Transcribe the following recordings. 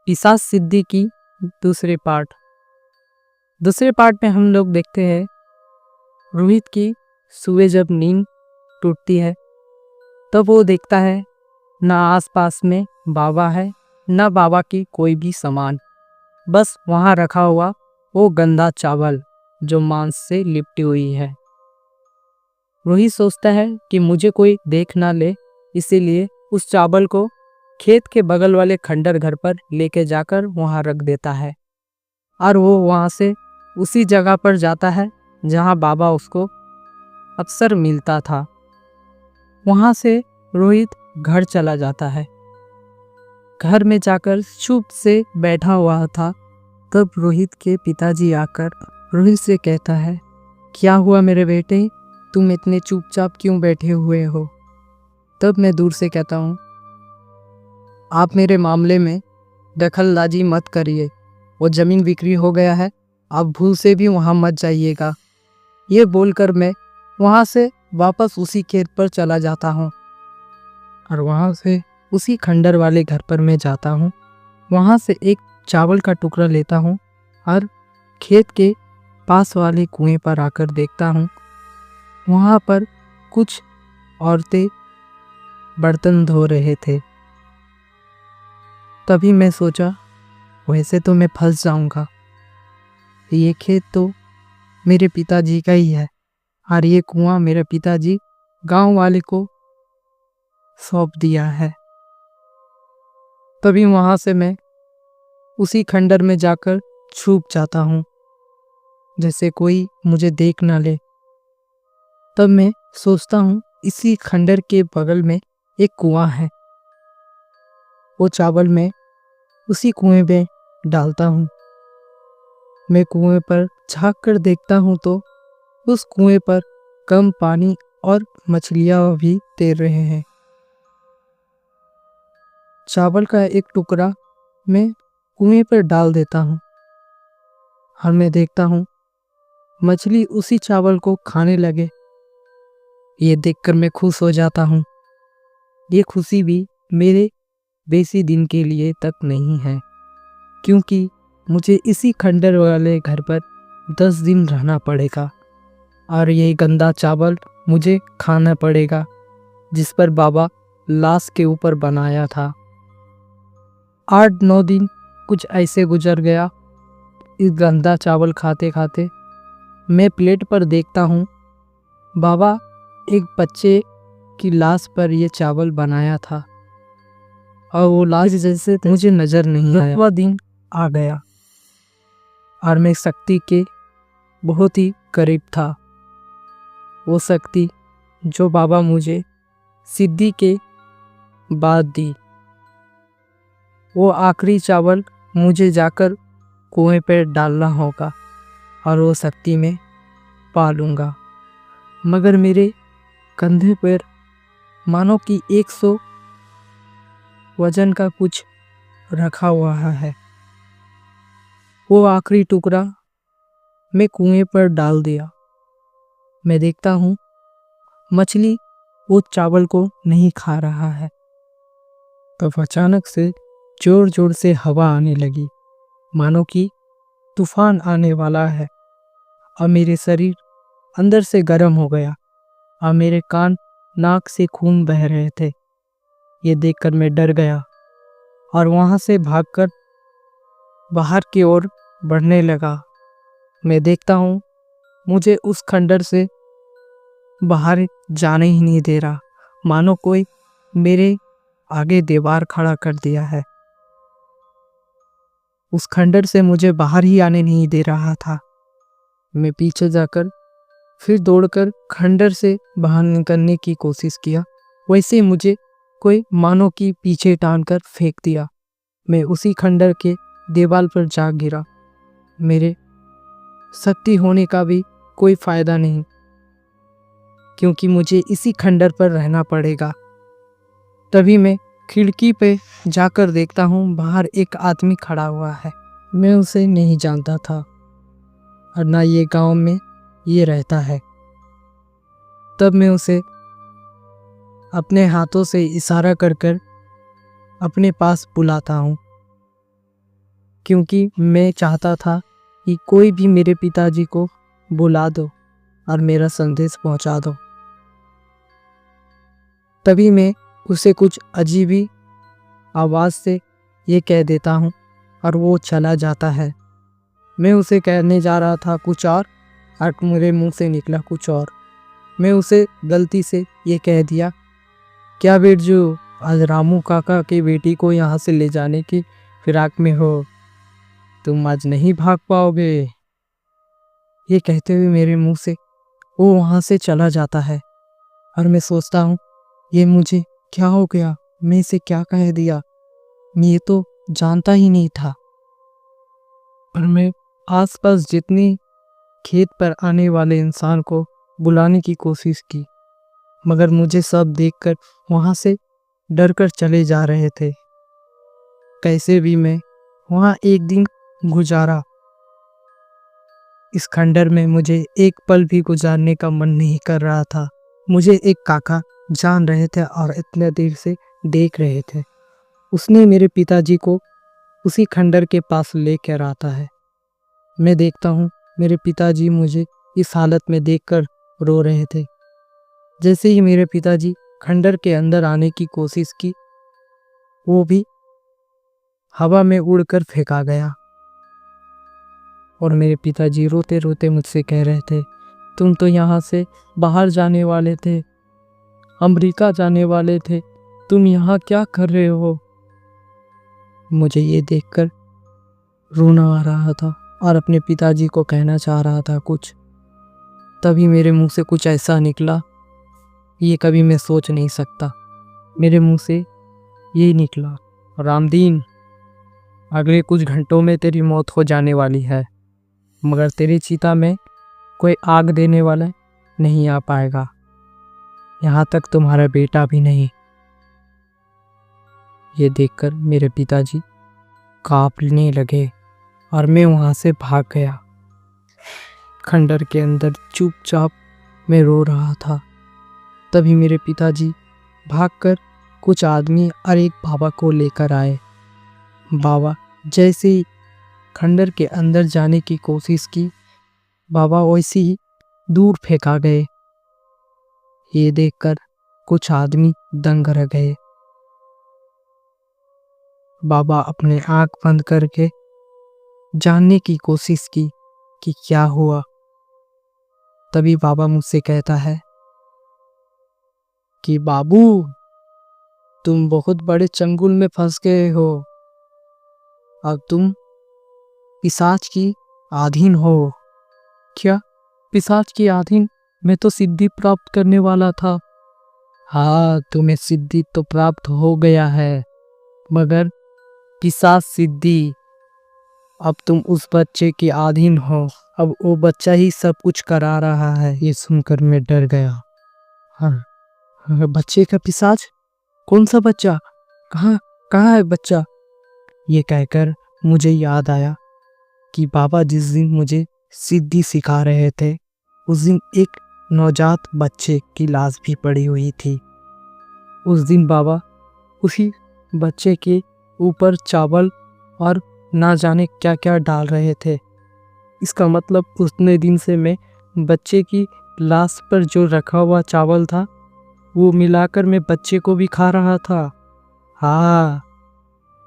पिशाच सिद्धि की दूसरे पार्ट में हम लोग देखते हैं रोहित की सुबह जब नींद टूटती है तब वो देखता है ना आसपास में बाबा है ना बाबा की कोई भी सामान, बस वहाँ रखा हुआ वो गंदा चावल जो मांस से लिपटी हुई है। रोहित सोचता है कि मुझे कोई देख ना ले, इसीलिए उस चावल को खेत के बगल वाले खंडर घर पर लेके जाकर वहाँ रख देता है और वो वहाँ से उसी जगह पर जाता है जहाँ बाबा उसको अक्सर मिलता था। वहाँ से रोहित घर चला जाता है। घर में जाकर चुप से बैठा हुआ था, तब रोहित के पिताजी आकर रोहित से कहता है, क्या हुआ मेरे बेटे, तुम इतने चुपचाप क्यों बैठे हुए हो। तब मैं दूर से कहता हूँ, आप मेरे मामले में दखलंदाजी मत करिए, वो ज़मीन बिक्री हो गया है, आप भूल से भी वहाँ मत जाइएगा। ये बोलकर मैं वहाँ से वापस उसी खेत पर चला जाता हूँ और वहाँ से उसी खंडर वाले घर पर मैं जाता हूँ। वहाँ से एक चावल का टुकड़ा लेता हूँ और खेत के पास वाले कुएं पर आकर देखता हूँ। वहाँ पर कुछ औरतें बर्तन धो रहे थे। तभी मैं सोचा, वैसे तो मैं फंस जाऊंगा, ये खेत तो मेरे पिताजी का ही है और ये कुआं मेरे पिताजी गांव वाले को सौंप दिया है। तभी वहाँ से मैं उसी खंडर में जाकर छुप जाता हूँ, जैसे कोई मुझे देख ना ले। तब मैं सोचता हूँ इसी खंडर के बगल में एक कुआं है, वो चावल मैं उसी कुएं में डालता हूँ। मैं कुएं पर झांक कर देखता हूँ तो उस कुएं पर कम पानी और मछलियाँ भी तैर रहे हैं। चावल का एक टुकड़ा मैं कुएं पर डाल देता हूँ और मैं देखता हूँ मछली उसी चावल को खाने लगे। ये देखकर मैं खुश हो जाता हूँ। ये खुशी भी मेरे बेसी दिन के लिए तक नहीं है, क्योंकि मुझे इसी खंडर वाले घर पर 10 दिन रहना पड़ेगा और ये गंदा चावल मुझे खाना पड़ेगा जिस पर बाबा लाश के ऊपर बनाया था। 8-9 दिन कुछ ऐसे गुजर गया। इस गंदा चावल खाते खाते मैं प्लेट पर देखता हूँ बाबा एक बच्चे की लाश पर यह चावल बनाया था और वो लाश जैसे मुझे नजर नहीं आया। वह दिन आ गया और मैं शक्ति के बहुत ही करीब था। वो शक्ति जो बाबा मुझे सिद्धि के बाद दी। वो आखिरी चावल मुझे जाकर कुएं पर डालना होगा और वो शक्ति में पा लूँगा। मगर मेरे कंधे पर मानो कि 100 वजन का कुछ रखा हुआ है। वो आखिरी टुकड़ा मैं कुएं पर डाल दिया। मैं देखता हूँ मछली वो चावल को नहीं खा रहा है। तब अचानक से जोर जोर से हवा आने लगी, मानो कि तूफान आने वाला है और मेरे शरीर अंदर से गर्म हो गया और मेरे कान नाक से खून बह रहे थे। ये देखकर मैं डर गया और वहाँ से भागकर बाहर की ओर बढ़ने लगा। मैं देखता हूँ मुझे उस खंडर से बाहर जाने ही नहीं दे रहा, मानो कोई मेरे आगे दीवार खड़ा कर दिया है। उस खंडर से मुझे बाहर ही आने नहीं दे रहा था। मैं पीछे जाकर फिर दौड़कर खंडर से बाहर निकलने की कोशिश किया। वैसे ही मुझे कोई मानो कि पीछे टांगकर फेंक दिया। मैं उसी खंडर के दीवार पर जा गिरा। मेरे शक्ति होने का भी कोई फायदा नहीं, क्योंकि मुझे इसी खंडर पर रहना पड़ेगा। तभी मैं खिड़की पे जाकर देखता हूँ बाहर एक आदमी खड़ा हुआ है। मैं उसे नहीं जानता था और ना ये गांव में ये रहता है। तब मैं उसे अपने हाथों से इशारा कर कर अपने पास बुलाता हूँ। क्योंकि मैं चाहता था कि कोई भी मेरे पिताजी को बुला दो और मेरा संदेश पहुंचा दो। तभी मैं उसे कुछ अजीब ही आवाज़ से ये कह देता हूँ और वो चला जाता है। मैं उसे कहने जा रहा था कुछ और मेरे मुंह से निकला कुछ और। मैं उसे गलती से ये कह दिया, क्या बिरजू, आज रामू काका की बेटी को यहाँ से ले जाने की फिराक में हो, तुम आज नहीं भाग पाओगे। ये कहते हुए मेरे मुंह से वो वहाँ से चला जाता है और मैं सोचता हूँ ये मुझे क्या हो गया, मैं इसे क्या कह दिया, मैं ये तो जानता ही नहीं था। पर मैं आसपास जितनी खेत पर आने वाले इंसान को बुलाने की कोशिश की, मगर मुझे सब देखकर वहाँ से डर कर चले जा रहे थे। कैसे भी मैं वहाँ एक दिन गुजारा। इस खंडर में मुझे एक पल भी गुजारने का मन नहीं कर रहा था। मुझे एक काका जान रहे थे और इतने देर से देख रहे थे। उसने मेरे पिताजी को उसी खंडर के पास लेकर आता है। मैं देखता हूँ मेरे पिताजी मुझे इस हालत में देखकर रो रहे थे। जैसे ही मेरे पिताजी खंडर के अंदर आने की कोशिश की, वो भी हवा में उड़कर फेंका गया। और मेरे पिताजी रोते रोते मुझसे कह रहे थे, तुम तो यहाँ से बाहर जाने वाले थे, अमेरिका जाने वाले थे, तुम यहाँ क्या कर रहे हो। मुझे ये देखकर रोना आ रहा था और अपने पिताजी को कहना चाह रहा था कुछ। तभी मेरे मुंह से कुछ ऐसा निकला, ये कभी मैं सोच नहीं सकता। मेरे मुंह से ये निकला, रामदीन, अगले कुछ घंटों में तेरी मौत हो जाने वाली है, मगर तेरी चिता में कोई आग देने वाला नहीं आ पाएगा, यहाँ तक तुम्हारा बेटा भी नहीं। ये देखकर मेरे पिताजी कांपने लगे और मैं वहाँ से भाग गया। खंडर के अंदर चुपचाप मैं रो रहा था। तभी मेरे पिताजी भागकर कुछ आदमी और एक बाबा को लेकर आए। बाबा जैसे ही खंडर के अंदर जाने की कोशिश की, बाबा वैसे ही दूर फेंका गए। ये देखकर कुछ आदमी दंग रह गए। बाबा अपने आंख बंद करके जानने की कोशिश की कि क्या हुआ। तभी बाबा मुझसे कहता है कि बाबू, तुम बहुत बड़े चंगुल में फंस गए हो, अब तुम पिशाच की अधीन हो। क्या पिशाच की अधीन? मैं तो सिद्धि प्राप्त करने वाला था। हाँ, तुम्हें सिद्धि तो प्राप्त हो गया है, मगर पिशाच सिद्धि, अब तुम उस बच्चे के अधीन हो। अब वो बच्चा ही सब कुछ करा रहा है। ये सुनकर मैं डर गया। हाँ, बच्चे का पिशाच? कौन सा बच्चा? कहाँ कहाँ है बच्चा? ये कहकर मुझे याद आया कि बाबा जिस दिन मुझे सिद्धि सिखा रहे थे, उस दिन एक नवजात बच्चे की लाश भी पड़ी हुई थी। उस दिन बाबा उसी बच्चे के ऊपर चावल और ना जाने क्या क्या डाल रहे थे। इसका मतलब उतने दिन से मैं बच्चे की लाश पर जो रखा हुआ चावल था, वो मिलाकर मैं बच्चे को भी खा रहा था। हाँ,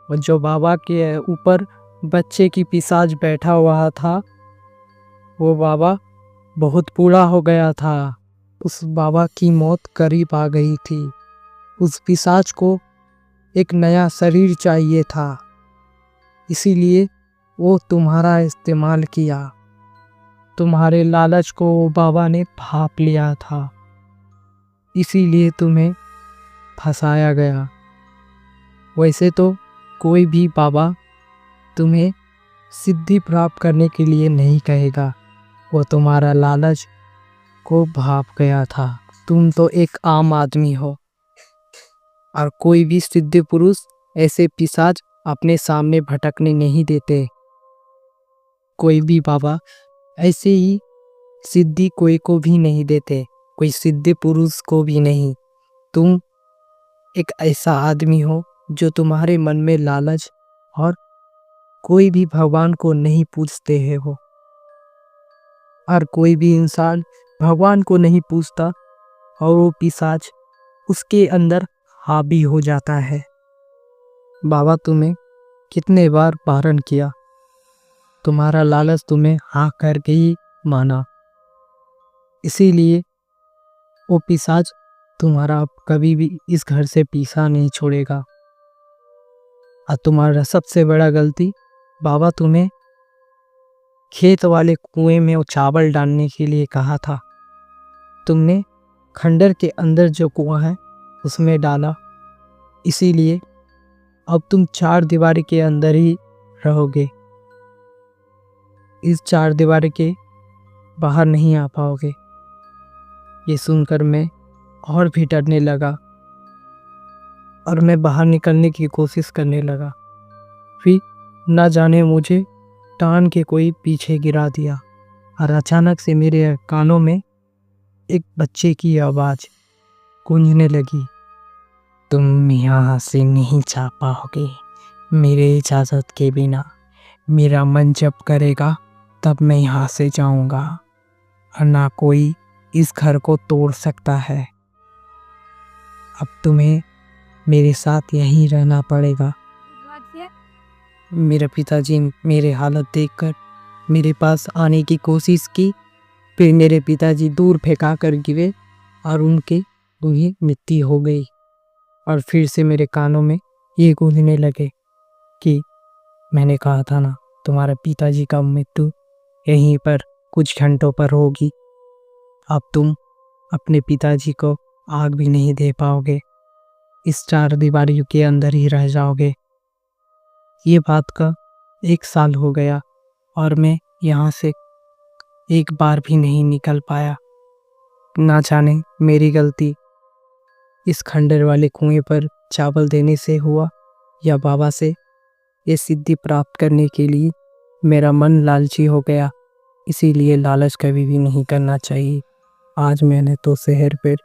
और जो बाबा के ऊपर बच्चे की पिशाच बैठा हुआ था, वो बाबा बहुत बूढ़ा हो गया था। उस बाबा की मौत करीब आ गई थी। उस पिशाच को एक नया शरीर चाहिए था, इसीलिए वो तुम्हारा इस्तेमाल किया। तुम्हारे लालच को वो बाबा ने भांप लिया था, इसीलिए तुम्हें फंसाया गया। वैसे तो कोई भी बाबा तुम्हें सिद्धि प्राप्त करने के लिए नहीं कहेगा, वो तुम्हारा लालच को भाप गया था। तुम तो एक आम आदमी हो, और कोई भी सिद्ध पुरुष ऐसे पिशाच अपने सामने भटकने नहीं देते। कोई भी बाबा ऐसे ही सिद्धि कोई को भी नहीं देते, कोई सिद्ध पुरुष को भी नहीं। तुम एक ऐसा आदमी हो जो तुम्हारे मन में लालच और कोई भी भगवान को नहीं पूजते हैं वो, और कोई भी इंसान भगवान को नहीं पूजता और वो पिशाच उसके अंदर हावी हो जाता है। बाबा तुम्हें कितने बार बारण किया, तुम्हारा लालच तुम्हें हाँ करके ही माना, इसीलिए वो पिशाच तुम्हारा अब कभी भी इस घर से पीछा नहीं छोड़ेगा। और तुम्हारा सबसे बड़ा गलती, बाबा तुम्हें खेत वाले कुएं में वो चावल डालने के लिए कहा था, तुमने खंडर के अंदर जो कुआं है उसमें डाला, इसीलिए अब तुम चार दीवारी के अंदर ही रहोगे, इस चार दीवारी के बाहर नहीं आ पाओगे। ये सुनकर मैं और भी डरने लगा और मैं बाहर निकलने की कोशिश करने लगा। फिर ना जाने मुझे टान के कोई पीछे गिरा दिया और अचानक से मेरे कानों में एक बच्चे की आवाज़ गूंजने लगी, तुम यहाँ से नहीं जा पाओगे मेरे इजाज़त के बिना, मेरा मन जब करेगा तब मैं यहाँ से जाऊँगा और ना कोई इस घर को तोड़ सकता है। अब तुम्हें मेरे साथ यहीं रहना पड़ेगा। मेरे पिताजी मेरे हालत देखकर मेरे पास आने की कोशिश की, फिर मेरे पिताजी दूर फेंका कर गिरे और उन्हें मृत्यु हो गई। और फिर से मेरे कानों में ये गूंजने लगे कि मैंने कहा था ना, तुम्हारे पिताजी का मृत्यु यहीं पर कुछ घंटों पर होगी। अब तुम अपने पिताजी को आग भी नहीं दे पाओगे, इस चार दीवारियों के अंदर ही रह जाओगे। ये बात का 1 साल हो गया और मैं यहाँ से एक बार भी नहीं निकल पाया। ना जाने मेरी गलती इस खंडर वाले कुएं पर चावल देने से हुआ या बाबा से ये सिद्धि प्राप्त करने के लिए मेरा मन लालची हो गया, इसीलिए लालच कभी भी नहीं करना चाहिए। आज मैंने तो शहर पर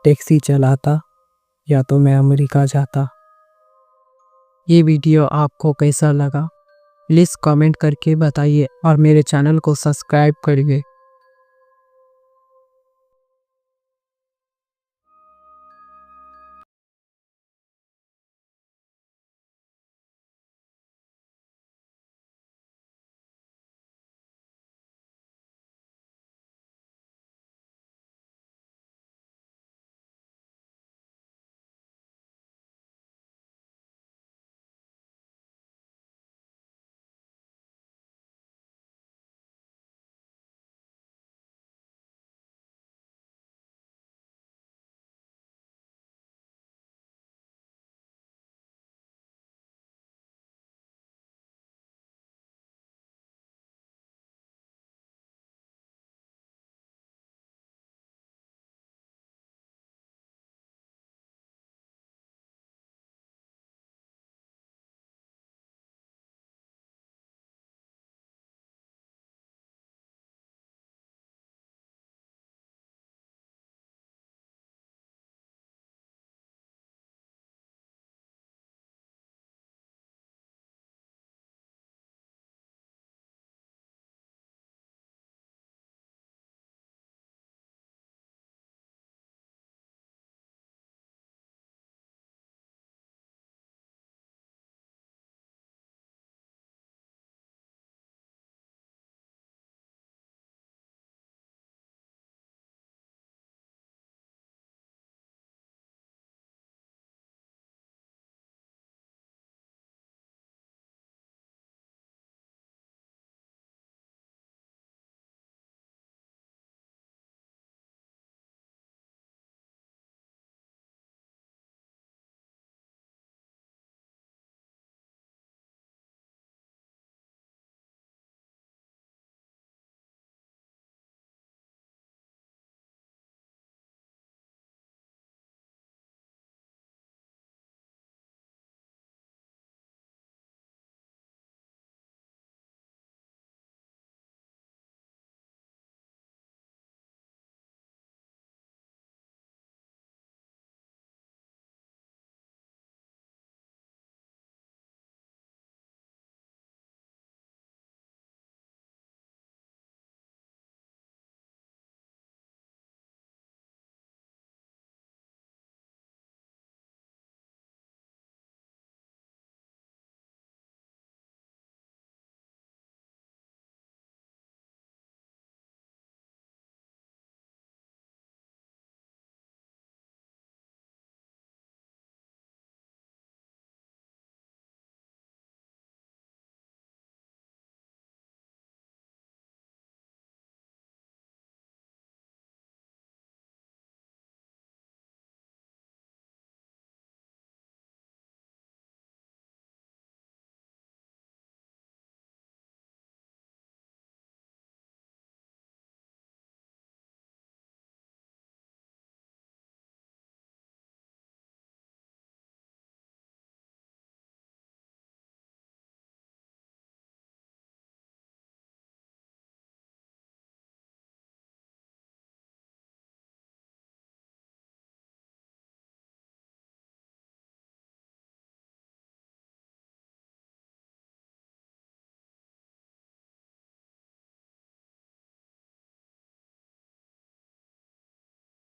टैक्सी चलाता या तो मैं अमेरिका जाता। ये वीडियो आपको कैसा लगा प्लीज़ कमेंट करके बताइए और मेरे चैनल को सब्सक्राइब करिए।